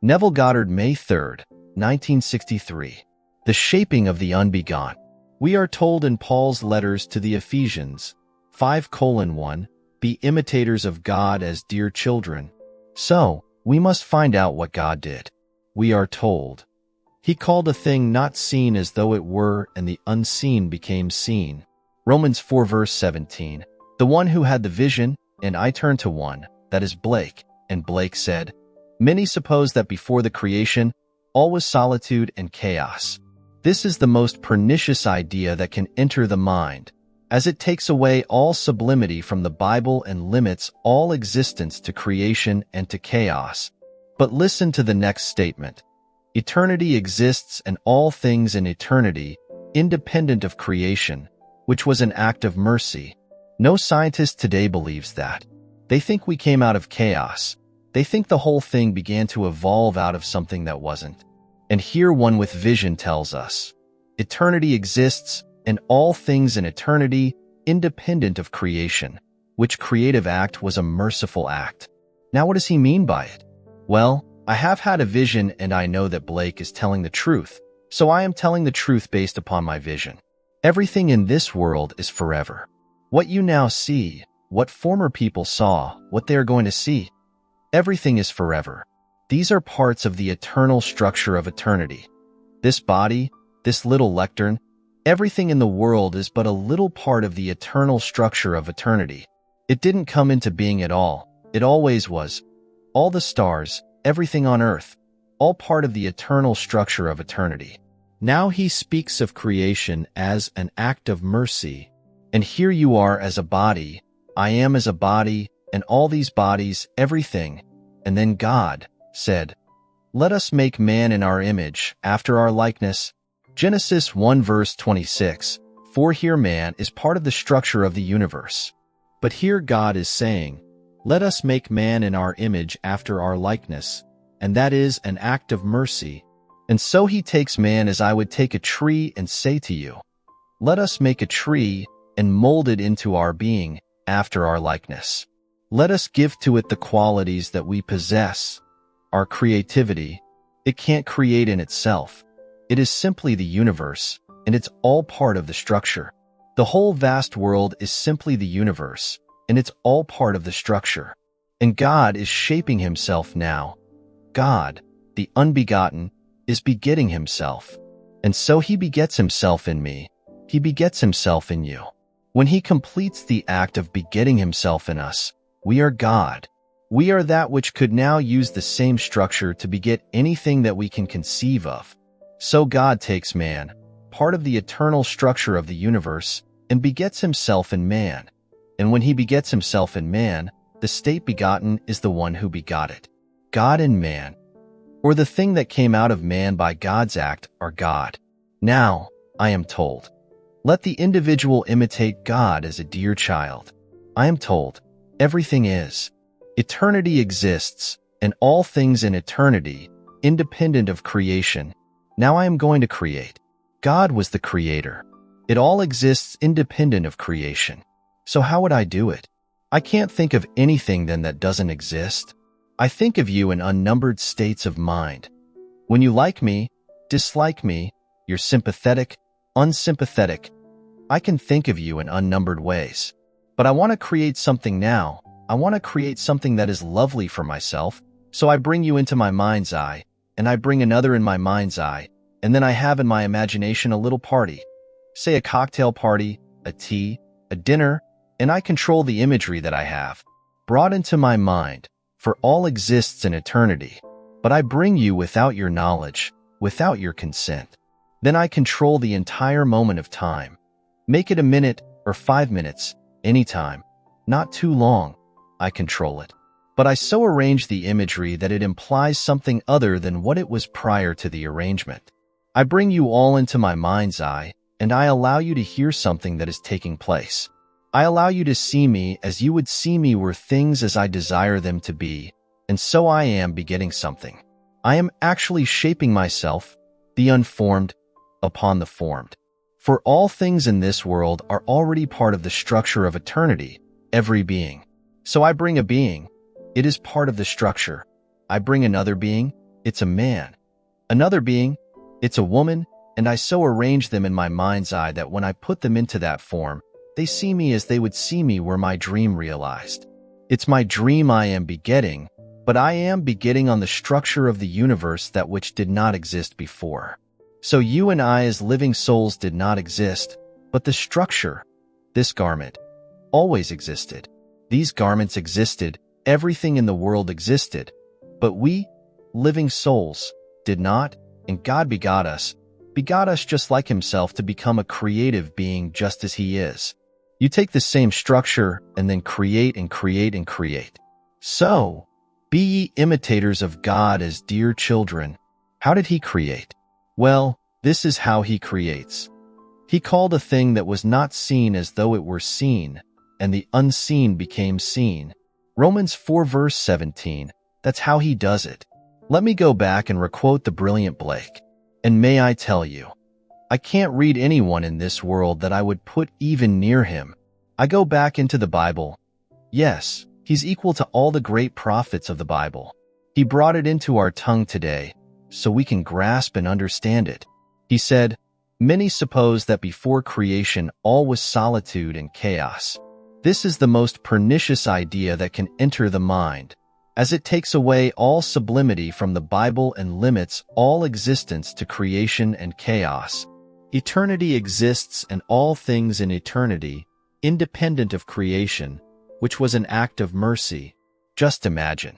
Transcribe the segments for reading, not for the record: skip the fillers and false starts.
Neville Goddard, May 3, 1963. The Shaping of the Unbegotten. We are told in Paul's letters to the Ephesians 5:1, "Be imitators of God as dear children." So, we must find out what God did. We are told, He called a thing not seen as though it were, and the unseen became seen. Romans 4:17. The one who had the vision, and I turned to one, that is Blake, and Blake said, "Many suppose that before the creation, all was solitude and chaos." This is the most pernicious idea that can enter the mind, as it takes away all sublimity from the Bible and limits all existence to creation and to chaos. But listen to the next statement. Eternity exists and all things in eternity, independent of creation, which was an act of mercy. No scientist today believes that. They think we came out of chaos. They think the whole thing began to evolve out of something that wasn't. And here one with vision tells us, eternity exists and all things in eternity, independent of creation, which creative act was a merciful act. Now what does he mean by it? Well, I have had a vision and I know that Blake is telling the truth, so I am telling the truth based upon my vision. Everything in this world is forever. What you now see, what former people saw, what they are going to see, everything is forever. These are parts of the eternal structure of eternity. This body, this little lectern, everything in the world is but a little part of the eternal structure of eternity. It didn't come into being at all. It always was. All the stars, everything on earth, all part of the eternal structure of eternity. Now he speaks of creation as an act of mercy. And here you are as a body, I am as a body, and all these bodies, everything. And then God said, "Let us make man in our image, after our likeness." Genesis 1:26. For here man is part of the structure of the universe. But here God is saying, "Let us make man in our image after our likeness," and that is an act of mercy. And so he takes man as I would take a tree and say to you, "Let us make a tree and mold it into our being, after our likeness. Let us give to it the qualities that we possess." Our creativity, it can't create in itself. It is simply the universe, and it's all part of the structure. The whole vast world is simply the universe, and it's all part of the structure. And God is shaping himself now. God, the unbegotten, is begetting himself. And so he begets himself in me. He begets himself in you. When he completes the act of begetting himself in us, we are God. We are that which could now use the same structure to beget anything that we can conceive of. So God takes man, part of the eternal structure of the universe, and begets himself in man. And when he begets himself in man, the state begotten is the one who begot it. God and man, or the thing that came out of man by God's act, are God. Now, I am told, let the individual imitate God as a dear child. I am told, everything is. Eternity exists, and all things in eternity, independent of creation. Now I am going to create. God was the creator. It all exists independent of creation. So how would I do it? I can't think of anything then that doesn't exist. I think of you in unnumbered states of mind. When you like me, dislike me, you're sympathetic, unsympathetic. I can think of you in unnumbered ways. But I want to create something now. I want to create something that is lovely for myself, so I bring you into my mind's eye, and I bring another in my mind's eye, and then I have in my imagination a little party. Say a cocktail party, a tea, a dinner, and I control the imagery that I have, brought into my mind, for all exists in eternity. But I bring you without your knowledge, without your consent. Then I control the entire moment of time. Make it a minute or 5 minutes, any time, not too long. I control it. But I so arrange the imagery that it implies something other than what it was prior to the arrangement. I bring you all into my mind's eye, and I allow you to hear something that is taking place. I allow you to see me as you would see me were things as I desire them to be, and so I am begetting something. I am actually shaping myself, the unformed, upon the formed. For all things in this world are already part of the structure of eternity, every being. So I bring a being. It is part of the structure. I bring another being. It's a man. Another being. It's a woman, and I so arrange them in my mind's eye that when I put them into that form, they see me as they would see me were my dream realized. It's my dream I am begetting, but I am begetting on the structure of the universe that which did not exist before. So you and I as living souls did not exist, but the structure, this garment, always existed. These garments existed, everything in the world existed, but we, living souls, did not, and God begot us just like himself to become a creative being just as he is. You take the same structure and then create and create and create. So, be ye imitators of God as dear children. How did he create? Well, this is how he creates. He called a thing that was not seen as though it were seen, and the unseen became seen. Romans 4 verse 17. That's how he does it. Let me go back and requote the brilliant Blake. And may I tell you, I can't read anyone in this world that I would put even near him. I go back into the Bible. Yes, he's equal to all the great prophets of the Bible. He brought it into our tongue today, so we can grasp and understand it. He said, "Many suppose that before creation all was solitude and chaos. This is the most pernicious idea that can enter the mind, as it takes away all sublimity from the Bible and limits all existence to creation and chaos. Eternity exists and all things in eternity, independent of creation, which was an act of mercy." Just imagine.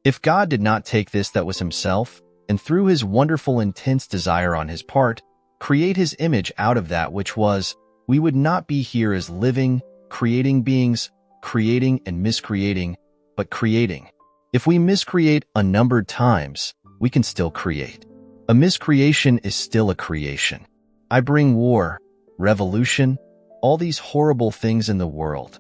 If God did not take this that was himself, and through his wonderful intense desire on his part, create his image out of that which was, we would not be here as living, creating beings, creating and miscreating, but creating. If we miscreate unnumbered times, we can still create. A miscreation is still a creation. I bring war, revolution, all these horrible things in the world.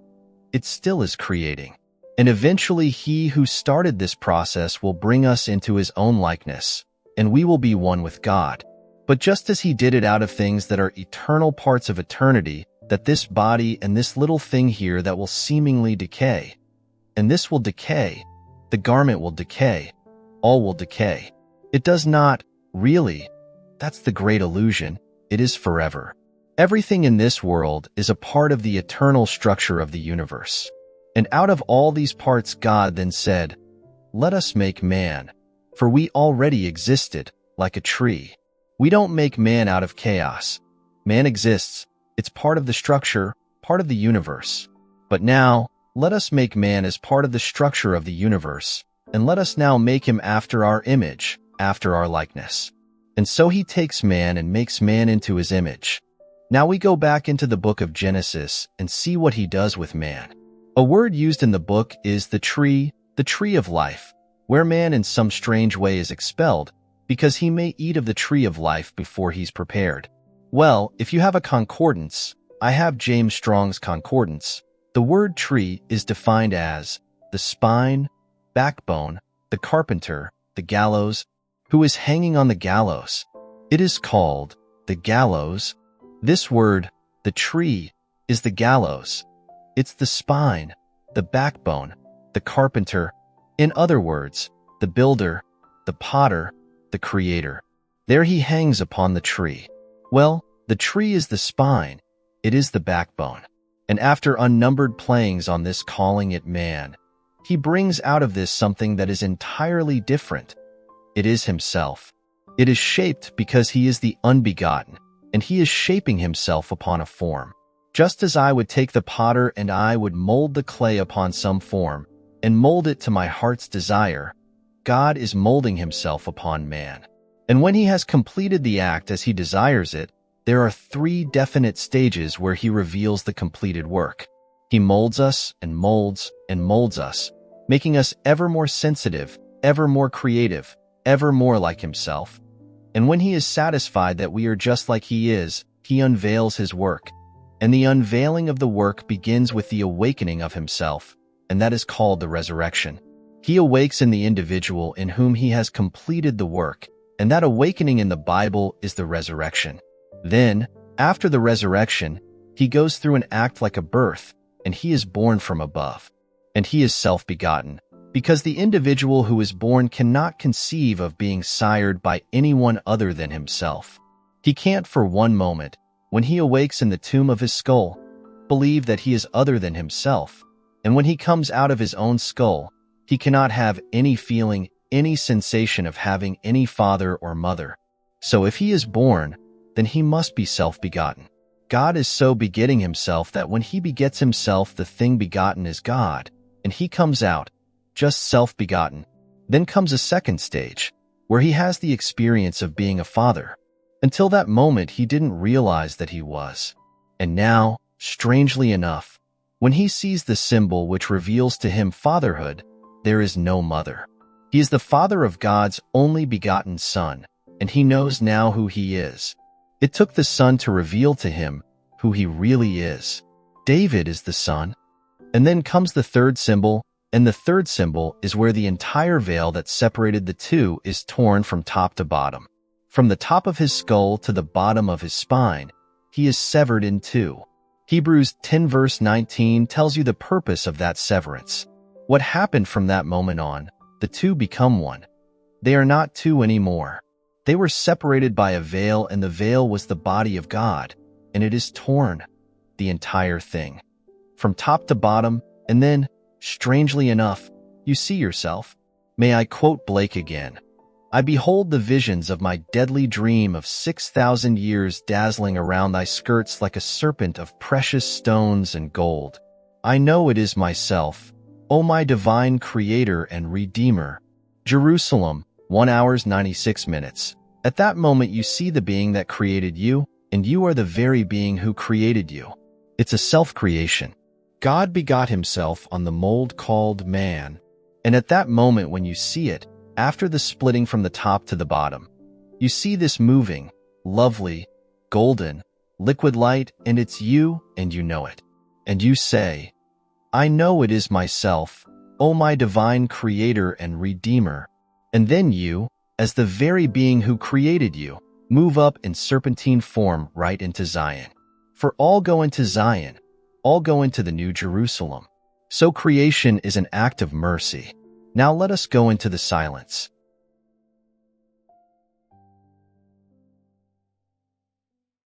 It still is creating. And eventually he who started this process will bring us into his own likeness, and we will be one with God. But just as he did it out of things that are eternal parts of eternity, that this body and this little thing here that will seemingly decay, and this will decay, the garment will decay, all will decay. It does not, really. That's the great illusion. It is forever. Everything in this world is a part of the eternal structure of the universe. And out of all these parts God then said, "Let us make man," for we already existed, like a tree. We don't make man out of chaos. Man exists. It's part of the structure, part of the universe. But now, let us make man as part of the structure of the universe, and let us now make him after our image, after our likeness. And so he takes man and makes man into his image. Now we go back into the book of Genesis and see what he does with man. A word used in the book is the tree of life, where man in some strange way is expelled, because he may eat of the tree of life before he's prepared. Well, if you have a concordance, I have James Strong's concordance. The word tree is defined as the spine, backbone, the carpenter, the gallows, who is hanging on the gallows. It is called the gallows. This word, the tree, is the gallows. It's the spine, the backbone, the carpenter. In other words, the builder, the potter, the creator. There he hangs upon the tree. Well, the tree is the spine. It is the backbone. And after unnumbered playings on this, calling it man, he brings out of this something that is entirely different. It is himself. It is shaped because he is the unbegotten, and he is shaping himself upon a form. Just as I would take the potter and I would mold the clay upon some form, and mold it to my heart's desire, God is molding himself upon man. And when he has completed the act as he desires it, there are 3 definite stages where he reveals the completed work. He molds us and molds us, making us ever more sensitive, ever more creative, ever more like himself. And when he is satisfied that we are just like he is, he unveils his work. And the unveiling of the work begins with the awakening of himself, and that is called the resurrection. He awakes in the individual in whom he has completed the work, and that awakening in the Bible is the resurrection. Then, after the resurrection, he goes through an act like a birth, and he is born from above. and he is self-begotten, because the individual who is born cannot conceive of being sired by anyone other than himself. He can't for one moment, when he awakes in the tomb of his skull, believe that he is other than himself, and when he comes out of his own skull, he cannot have any feeling, any sensation of having any father or mother. So if he is born, then he must be self-begotten. God is so begetting himself that when he begets himself, the thing begotten is God, and he comes out, just self-begotten. Then comes a second stage, where he has the experience of being a father. Until that moment, he didn't realize that he was. And now, strangely enough, when he sees the symbol which reveals to him fatherhood, there is no mother. He is the father of God's only begotten Son, and he knows now who he is. It took the Son to reveal to him who he really is. David is the Son. And then comes the third symbol, and the third symbol is where the entire veil that separated the two is torn from top to bottom. From the top of his skull to the bottom of his spine, he is severed in two. Hebrews 10 verse 19 tells you the purpose of that severance. What happened from that moment on, the two become one. They are not two anymore. They were separated by a veil, and the veil was the body of God, and it is torn, the entire thing, from top to bottom, and then, strangely enough, you see yourself. May I quote Blake again? I behold the visions of my deadly dream of 6,000 years dazzling around thy skirts like a serpent of precious stones and gold. I know it is myself, O my divine Creator and Redeemer. Jerusalem, 1 hour 96 minutes. At that moment you see the being that created you, and you are the very being who created you. It's a self-creation. God begot himself on the mold called man. And at that moment when you see it, after the splitting from the top to the bottom, you see this moving, lovely, golden, liquid light, and it's you, and you know it. And you say, I know it is myself, O my divine Creator and Redeemer. And then you, as the very being who created you, move up in serpentine form right into Zion. For all go into Zion, all go into the New Jerusalem. So creation is an act of mercy. Now let us go into the silence.